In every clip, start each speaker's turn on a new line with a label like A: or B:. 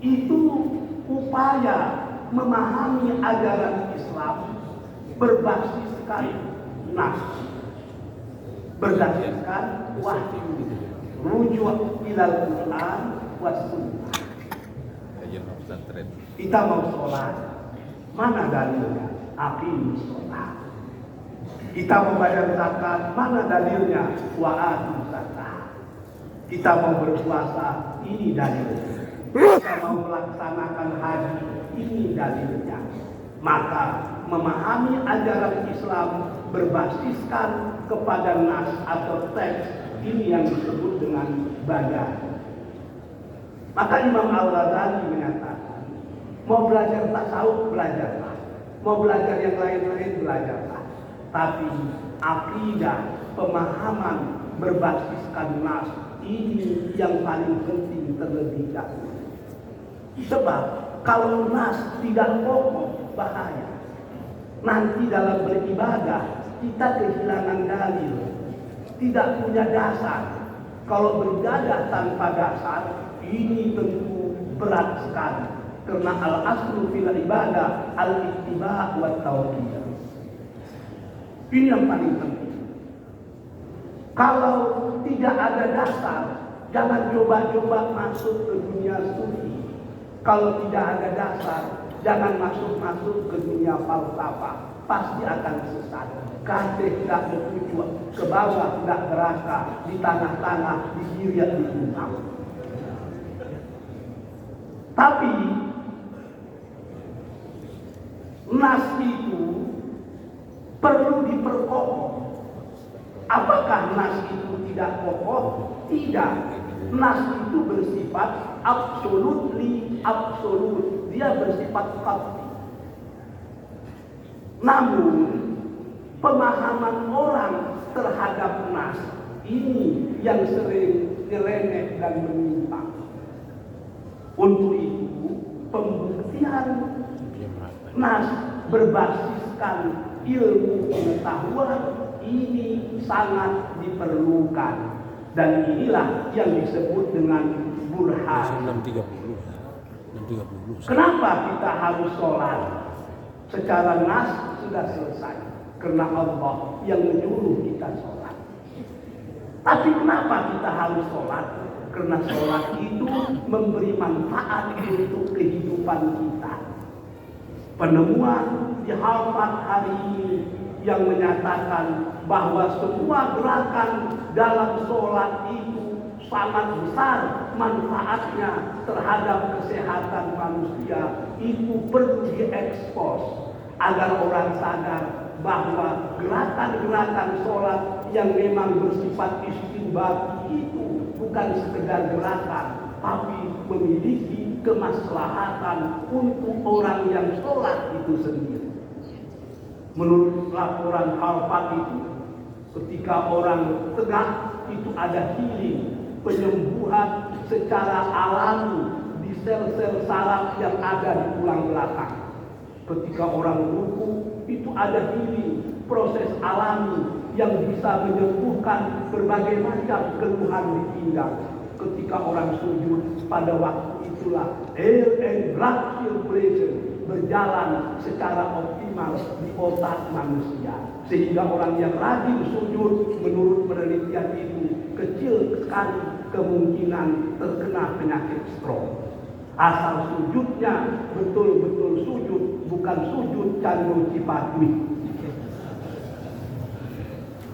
A: itu upaya memahami ajaran Islam berbasiskan nas, berdasarkan wahyu, rujuk ilal Quran was sunnah. Kita mau sholat, mana dalilnya? Aqimus sholat. Kita mau bayar zakat, mana dalilnya? Wa atuz zakat. Kita mau berpuasa, ini dalilnya. Kita mau melaksanakan haji, ini dalilnya. Maka memahami ajaran Islam berbasiskan kepada nas atau teks, ini yang disebut dengan bayan. Maka Imam Al-Ghazali menyatakan, mau belajar tasawuf, belajarlah. Mau belajar yang lain-lain, belajarlah. Tapi akidah, pemahaman berbasiskan nas, ini yang paling penting terlebih dahulu. Sebab kalau nas tidak kokoh, bahaya. Nanti dalam beribadah kita kehilangan dalil, tidak punya dasar. Kalau beribadah tanpa dasar, ini tentu berat sekali. Karena al-aslu fil ibadah al-ittiba' wa tauhid. Ini yang paling penting. Kalau tidak ada dasar, jangan coba-coba masuk ke dunia sufi. Kalau tidak ada dasar, jangan masuk ke dunia falsafah. Pasti akan sesat. Kate tidak bertujuan ke bawah, tidak berasa di tanah-tanah, di kiri, di gunung. Tapi nas itu perlu diperkokoh. Apakah nas itu tidak kokoh? Tidak. Nas itu bersifat absolut. Dia bersifat qat'i. Namun pemahaman orang terhadap nas ini yang sering nyeleneh dan menyimpang. Untuk itu pembuktian nas berbasiskan ilmu pengetahuan ini sangat diperlukan, dan inilah yang disebut dengan burhan. 630. Kenapa kita harus sholat? Secara nas sudah selesai, karena Allah yang menyuruh kita sholat. Tapi kenapa kita harus sholat? Karena sholat itu memberi manfaat untuk kehidupan kita. Penemuan di Harvard hari ini yang menyatakan bahwa semua gerakan dalam sholat itu sangat besar manfaatnya terhadap kesehatan manusia, itu perlu diekspos agar orang sadar bahwa gerakan-gerakan sholat yang memang bersifat istinbat itu bukan sekedar gerakan, tapi memiliki kemaslahatan untuk orang yang sholat itu sendiri. Menurut laporan Harvard itu, ketika orang tegak itu ada healing, penyembuhan secara alami di sel-sel saraf yang ada di tulang belakang. Ketika orang ruku itu ada healing, proses alami yang bisa menyembuhkan berbagai macam keluhan di pinggang. Ketika orang sujud, pada waktu itulah air and blood circulation berjalan secara optimal di otak manusia, sehingga orang yang rajin sujud menurut penelitian itu kecil sekali kemungkinan terkena penyakit stroke. Asal sujudnya betul-betul sujud, bukan sujud candu cipatui.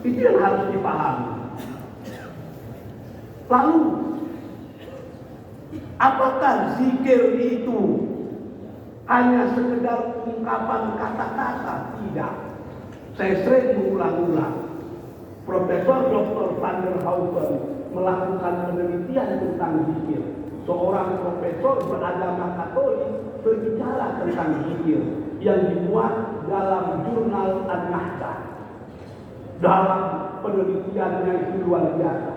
A: Itu yang harus dipahami. Lalu, apakah zikir itu hanya sekedar ungkapan kata-kata? Tidak. Saya sering mengulang-ulang. Profesor Dr. Van der Haugen melakukan penelitian tentang zikir. Seorang profesor beragama Katolik berbicara tentang zikir yang dimuat dalam jurnal An-Nahda. Dalam penelitiannya itu luar biasa.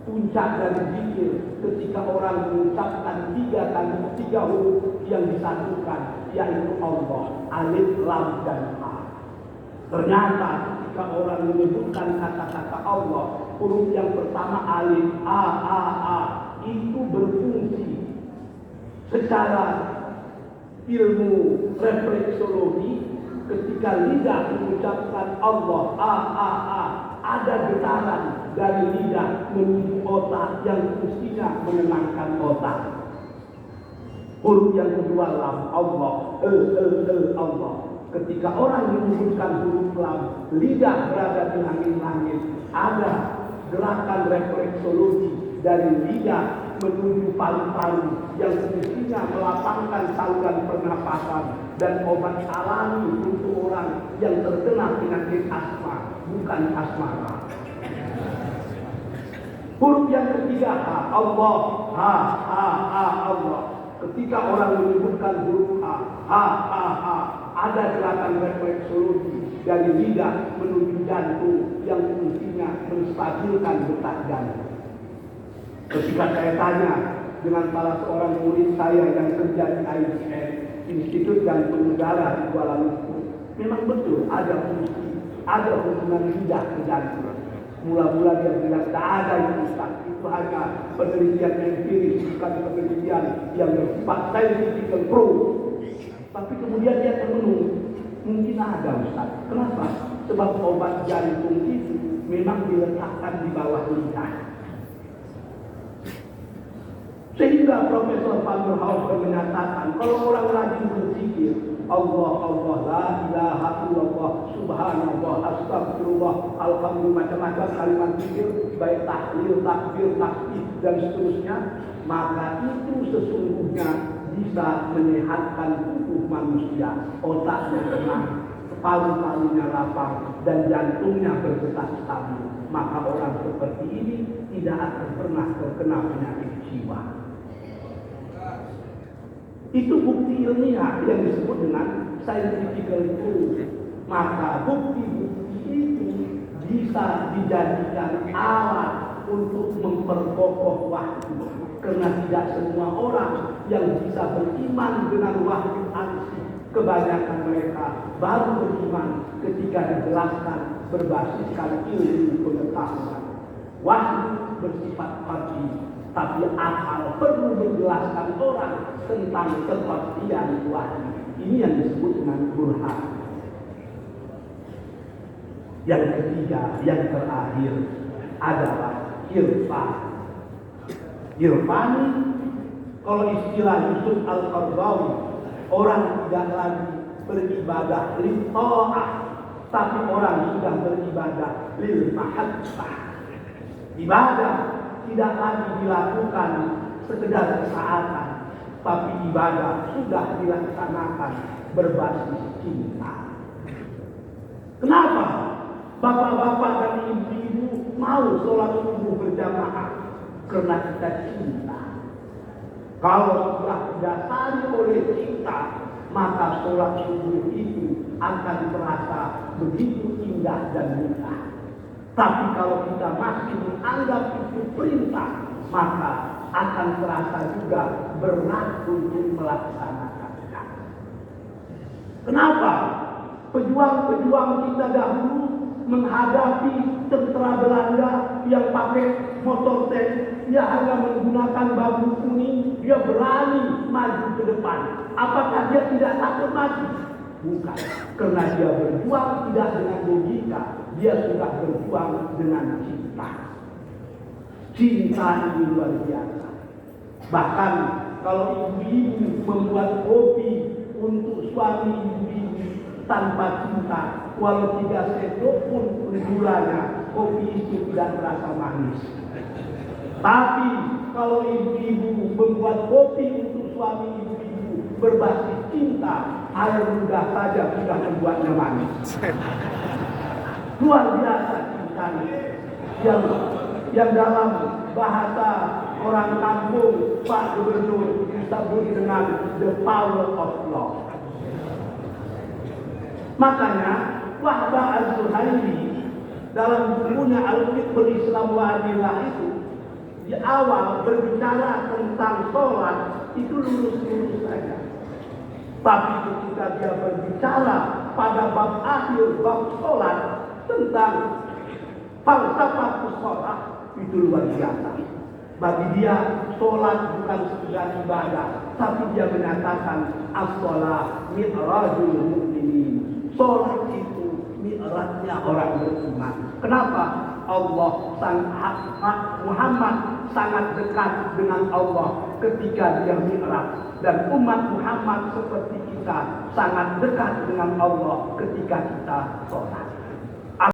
A: Puncak dari zikir ketika orang mengucapkan tiga huruf yang disatukan, yaitu Allah, alif, lam, dan ha. Ternyata ketika orang menyebutkan kata-kata Allah, huruf yang pertama alif, a, itu berfungsi Secara ilmu refleksologi, ketika lidah mengucapkan Allah, ada getaran dari lidah menuju otak yang mestinya menenangkan otak. Huruf yang kedua lam, Allah, Allah. Ketika orang menyebutkan huruf lam, lidah berada di langit-langit, ada gerakan refleksologi dari lidah menuju paru-paru yang mestinya melapangkan saluran pernapasan dan obat alami untuk orang yang terkena penyakit asma, bukan asmara. Huruf yang ketiga Allah, Allah. Ketika orang menyebutkan huruf ada gerakan refleksologi dari lidah menuju jantung yang fungsinya menstabilkan detak jantung. Ketika saya tanya dengan salah seorang murid saya yang kerja di ICN, Institut Jantung Negara di Kuala Lumpur, memang betul ada fungsi, ada hubungan lidah ke jantung. Mula-mula dia bilang, tak ada itu Ustaz, itu hanya penelitian empiris, bukan penelitian yang bersifat scientific pro. Tapi kemudian dia termenung, mungkin ada Ustaz. Kenapa? Sebab obat jantung itu memang diletakkan di bawah lidah. Sehingga Profesor Van der Hausen menyatakan, kalau orang rajin berzikir, Allah, Allah, la ilaha illallah, subhanallah, astagfirullah, alhamdulillah, macam-macam kalimat zikir, baik tahlil, takbir, tasbih, dan seterusnya, maka itu sesungguhnya bisa menyehatkan tubuh manusia, otaknya tenang, paru-parunya lapang, dan jantungnya berdetak stabil. Maka orang seperti ini tidak akan pernah terkena penyakit jiwa. Itu bukti ilmiah yang disebut dengan scientific proof. Maka bukti-bukti itu bisa dijadikan alat untuk memperkokoh wahyu. Karena tidak semua orang yang bisa beriman dengan wahyu ansih, kebanyakan mereka baru beriman ketika dijelaskan berbasiskan ilmu pengetahuan. Wahyu bersifat fardhi, tapi akal perlu menjelaskan orang tentang kepastian wahyu. Ini yang disebut dengan burhan. Yang ketiga, yang terakhir adalah irfan. Irfan, kalau istilah Yusuf Al-Qaradawi, orang tidak lagi beribadah lil ta'ah, tapi orang sudah beribadah lil mahabbah. Ibadah tidak lagi dilakukan sekedar kesaatan, tapi ibadah sudah dilaksanakan berbasis cinta. Kenapa bapak-bapak dan ibu-ibu mau sholat subuh berjamaah? Karena kita cinta. Kalau sudah didasari oleh cinta, maka sholat subuh itu akan terasa begitu indah dan mudah. Tapi kalau kita masih menganggap itu perintah, maka akan terasa juga berat untuk melaksanakannya. Kenapa? Pejuang-pejuang kita dahulu menghadapi tentara Belanda yang pakai motor tank, dia hanya menggunakan bambu kuning, dia berani maju ke depan. Apakah dia tidak takut mati? Bukan, karena dia berjuang tidak dengan logika, dia sudah berjuang dengan cinta. Cinta ini luar biasa. Bahkan kalau ibu-ibu membuat kopi untuk suami ibu-ibu tanpa cinta, walau 3 sendok pun gulanya, kopi itu tidak terasa manis. Tapi kalau ibu-ibu membuat kopi untuk suami ibu-ibu berbasis cinta, air mudah saja sudah membuatnya manis. Luar biasa cintanya. Yang dalam bahasa orang kampung Pak Gubernur disebut dengan the power of love. Makanya Wahbah Al-Zuhaili dalam bukunya Al-Fiqh Islam wa Adillah itu di awal berbicara tentang sholat itu lurus-lurus saja. Tapi ketika dia berbicara pada bab akhir bab sholat tentang falsafah sholat, itu luar biasa. Bagi dia sholat bukan sekedar ibadah, tapi dia menyatakan as-shalah mi'rajul mu'minin. Sholat itu mi'rajnya orang beriman. Kenapa? Muhammad sangat dekat dengan Allah ketika dia mi'raj, dan umat Muhammad seperti kita sangat dekat dengan Allah ketika kita sholat.